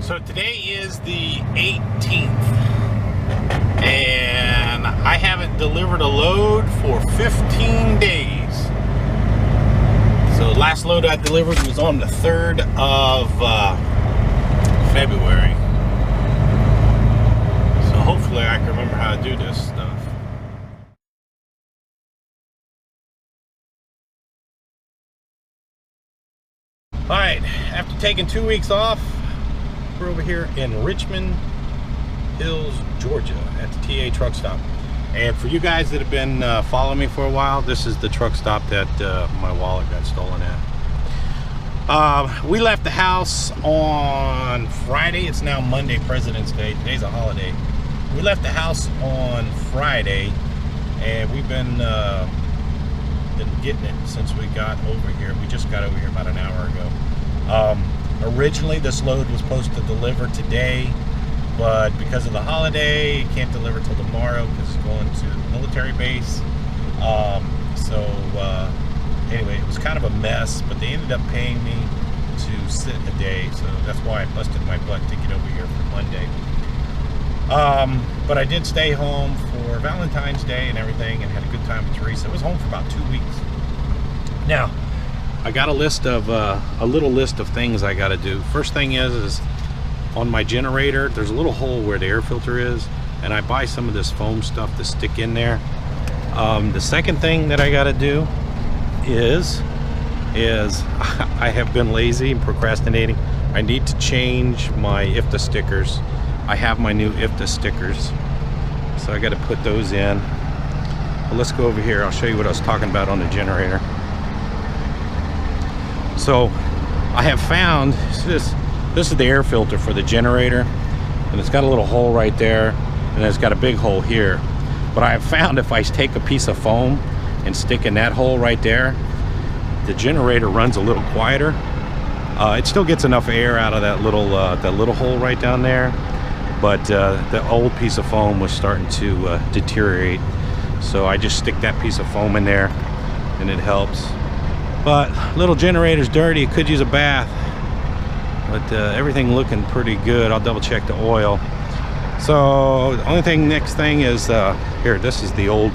So today is the 18th, and I haven't delivered a load for 15 days. So the last load I delivered was on the 3rd of February. So hopefully I can remember how to do this stuff. Alright, after taking 2 weeks off, we're over here in Richmond Hills, Georgia at the TA truck stop. And for you guys that have been following me for a while, this is the truck stop that my wallet got stolen at. We left the house on Friday. It's now Monday, President's Day. Today's a holiday. We left the house on Friday, and we've been getting it since we got over here. We just got over here about an hour ago. Originally this load was supposed to deliver today, but because of the holiday it can't deliver till tomorrow because it's going to the military base. Anyway, it was kind of a mess, but they ended up paying me to sit a day, so that's why I busted my butt to get over here for Monday. But I did stay home for Valentine's Day and everything and had a good time with Teresa. I was home for about 2 weeks. Now, I got a list of a little list of things I got to do. First thing is on my generator, there's a little hole where the air filter is, and I buy some of this foam stuff to stick in there. The second thing that I got to do is I have been lazy and procrastinating. I need to change my IFTA stickers. I have my new IFTA stickers, so I got to put those in. But let's go over here. I'll show you what I was talking about on the generator. So I have found this is the air filter for the generator, and it's got a little hole right there, and it's got a big hole here. But I have found if I take a piece of foam and stick in that hole right there, the generator runs a little quieter. It still gets enough air out of that little hole right down there, but the old piece of foam was starting to deteriorate. So I just stick that piece of foam in there, and it helps. But little generator's dirty, it could use a bath. But everything looking pretty good. I'll double check the oil. So the only thing, next thing is here, that's the old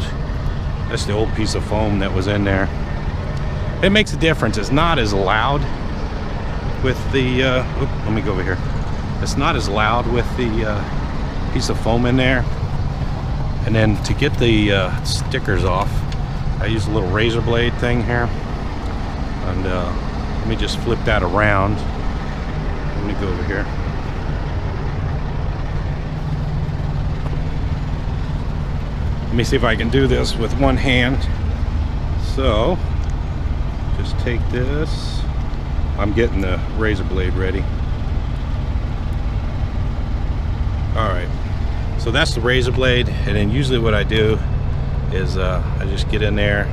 piece of foam that was in there. It makes a difference. It's not as loud with the let me go over here. It's not as loud with the piece of foam in there. And then to get the stickers off, I use a little razor blade thing here. And let me just flip that around. Let me go over here. Let me see if I can do this with one hand. So, just take this. I'm getting the razor blade ready. Alright, so that's the razor blade, and then usually what I do is I just get in there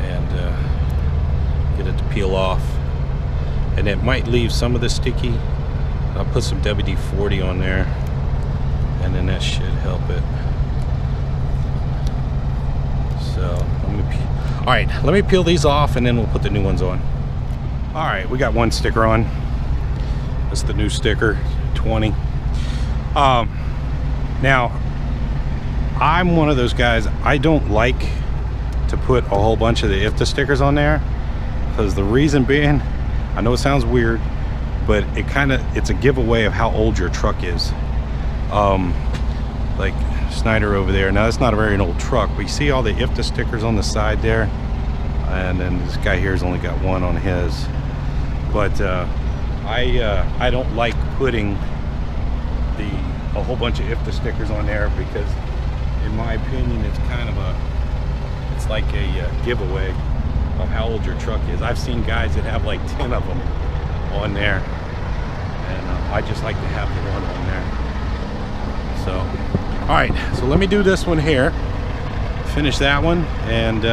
and get it to peel off, and it might leave some of the sticky. I'll put some WD-40 on there, and then that should help it. So let me peel these off, and then we'll put the new ones on. All right, we got one sticker on. That's the new sticker, 20. Now I'm one of those guys, I don't like to put a whole bunch of the IFTA stickers on there, because the reason being, I know it sounds weird, but it's a giveaway of how old your truck is. Like Snyder over there, now that's not a very old truck, but you see all the IFTA stickers on the side there, and then this guy here's only got one on his. But I don't like putting a whole bunch of IFTA stickers on there, because in my opinion it's like a giveaway of how old your truck is. I've seen guys that have like 10 of them on there, and I just like to have the one on there. So all right, so let me do this one here, finish that one, and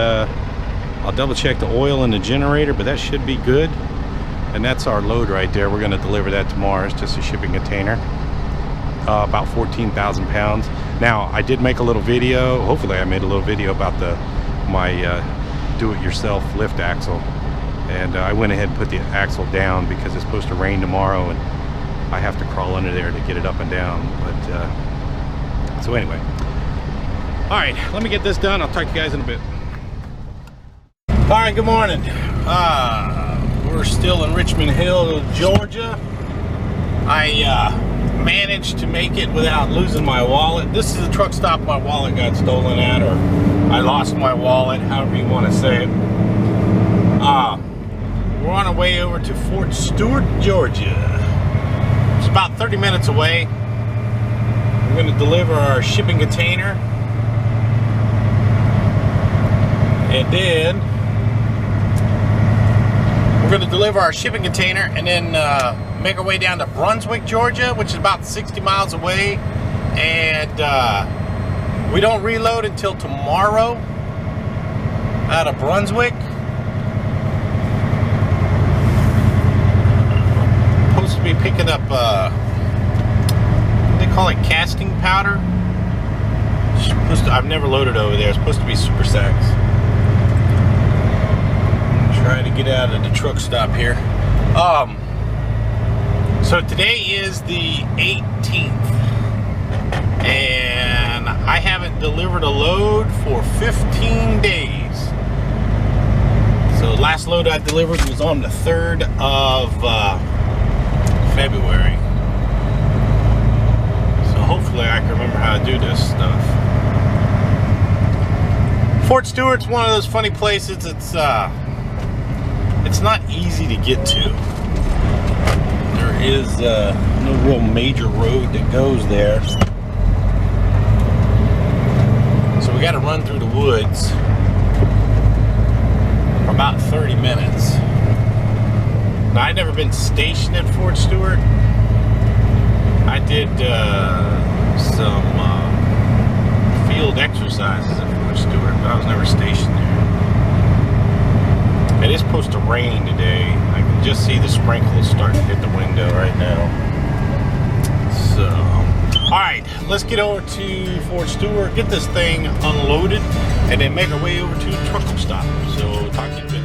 I'll double check the oil in the generator, but that should be good. And that's our load right there. We're going to deliver that tomorrow. It's just a shipping container, about 14,000 pounds. Now I did make a little video, hopefully I made a little video about my do-it-yourself lift axle, and I went ahead and put the axle down because it's supposed to rain tomorrow, and I have to crawl under there to get it up and down. But so anyway, all right, let me get this done. I'll talk to you guys in a bit. All right, good morning. We're still in Richmond Hill, Georgia. I managed to make it without losing my wallet. This is a truck stop my wallet got stolen at, or I lost my wallet, however you want to say it. We're on our way over to Fort Stewart, Georgia. It's about 30 minutes away. We're going to deliver our shipping container, and then we're going to deliver our shipping container and then make our way down to Brunswick, Georgia, which is about 60 miles away. And we don't reload until tomorrow out of Brunswick. Supposed to be picking up they call it casting powder. I've never loaded over there. It's supposed to be super sacks. Trying to get out of the truck stop here. So today is the 18th, and I haven't delivered a load for 15 days. So the last load I delivered was on the 3rd of February. So hopefully I can remember how to do this stuff. Fort Stewart's one of those funny places. It's not easy to get to. There is no real major road that goes there. So we got to run through the woods for about 30 minutes. Now, I've never been stationed at Fort Stewart. I did some field exercises at Fort Stewart, but I was never stationed there. It is supposed to rain today. I can just see the sprinkles starting to hit the window right now. So, all right, let's get over to Fort Stewart, get this thing unloaded, and then make our way over to the truck stop. So, talk to you in a bit.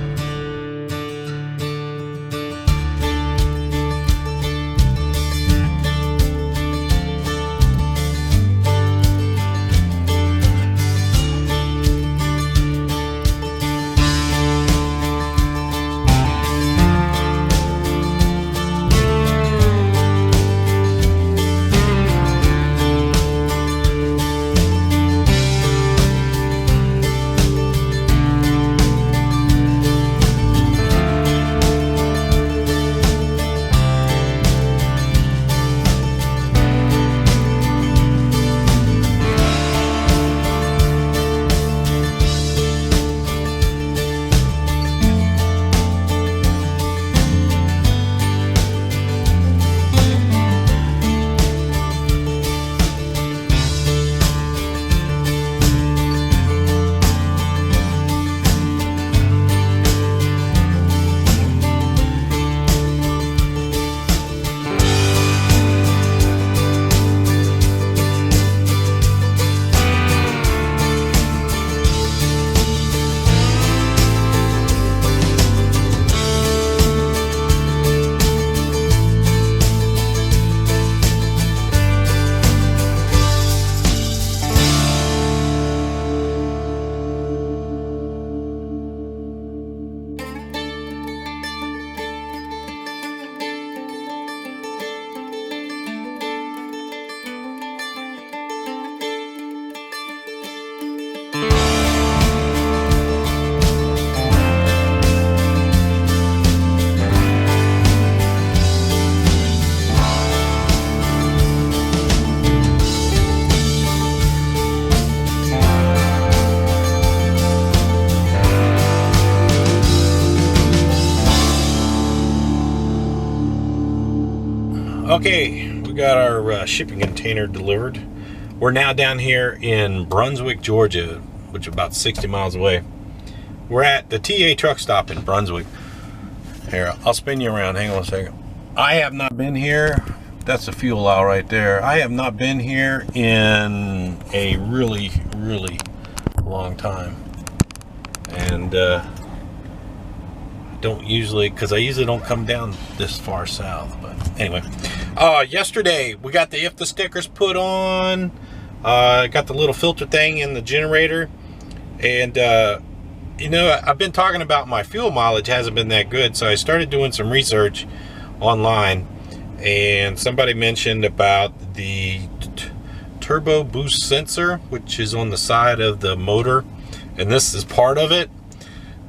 Okay, we got our shipping container delivered. We're now down here in Brunswick, Georgia, which is about 60 miles away. We're at the TA truck stop in Brunswick. Here, I'll spin you around. Hang on a second. I have not been here. That's the fuel aisle right there. I have not been here in a really, really long time. And don't usually, because I usually don't come down this far south. But anyway, Yesterday we got the IFTA stickers put on. Got the little filter thing in the generator, and you know, I've been talking about my fuel mileage hasn't been that good, so I started doing some research online, and somebody mentioned about the turbo boost sensor, which is on the side of the motor, and this is part of it,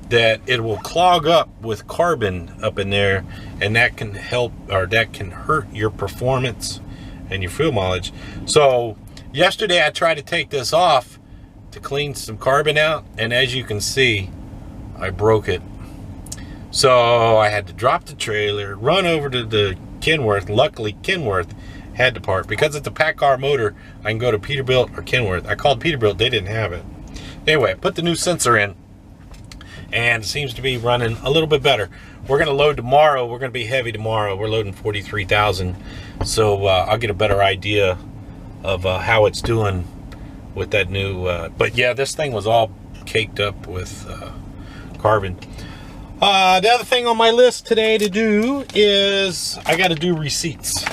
that it will clog up with carbon up in there, and that can help, or that can hurt your performance and your fuel mileage. So yesterday I tried to take this off to clean some carbon out, and as you can see, I broke it. So I had to drop the trailer, run over to the Kenworth. Luckily Kenworth had the part. Because it's a PACCAR motor, I can go to Peterbilt or Kenworth. I called Peterbilt, they didn't have it. Anyway, I put the new sensor in, and it seems to be running a little bit better. We're going to load tomorrow. We're going to be heavy tomorrow. We're loading 43,000, so I'll get a better idea of how it's doing with that new but yeah, this thing was all caked up with carbon. The other thing on my list today to do is I got to do receipts.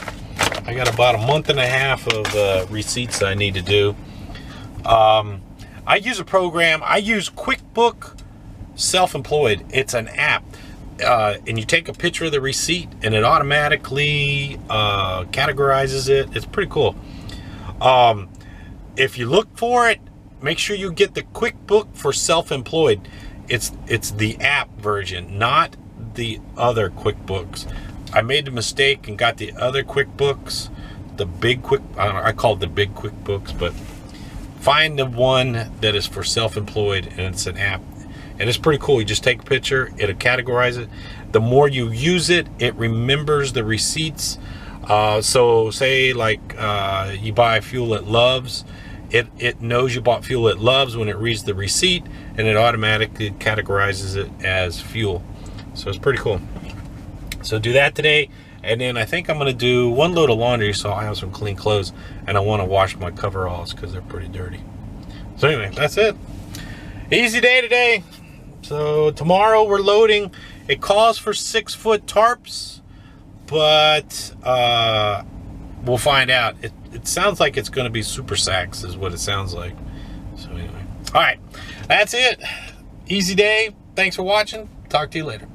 I got about a month and a half of receipts I need to do. I use a program. I use QuickBook Self-Employed. It's an app, and you take a picture of the receipt and it automatically categorizes it. It's pretty cool. If you look for it, make sure you get the QuickBook for Self-Employed. It's the app version, not the other QuickBooks. I made the mistake and got the other QuickBooks, the big I call it the big QuickBooks, but find the one that is for self-employed, and it's an app, and it's pretty cool. You just take a picture, it'll categorize it. The more you use it, it remembers the receipts. So say like you buy fuel at Love's, it knows you bought fuel at Love's when it reads the receipt, and it automatically categorizes it as fuel. So it's pretty cool. So do that today, and then I think I'm going to do one load of laundry, so I have some clean clothes, and I want to wash my coveralls because they're pretty dirty. So anyway, that's it. Easy day today. So tomorrow we're loading. It calls for 6-foot tarps, but we'll find out. It sounds like it's going to be super sacks is what it sounds like. So anyway, all right, that's it. Easy day. Thanks for watching. Talk to you later.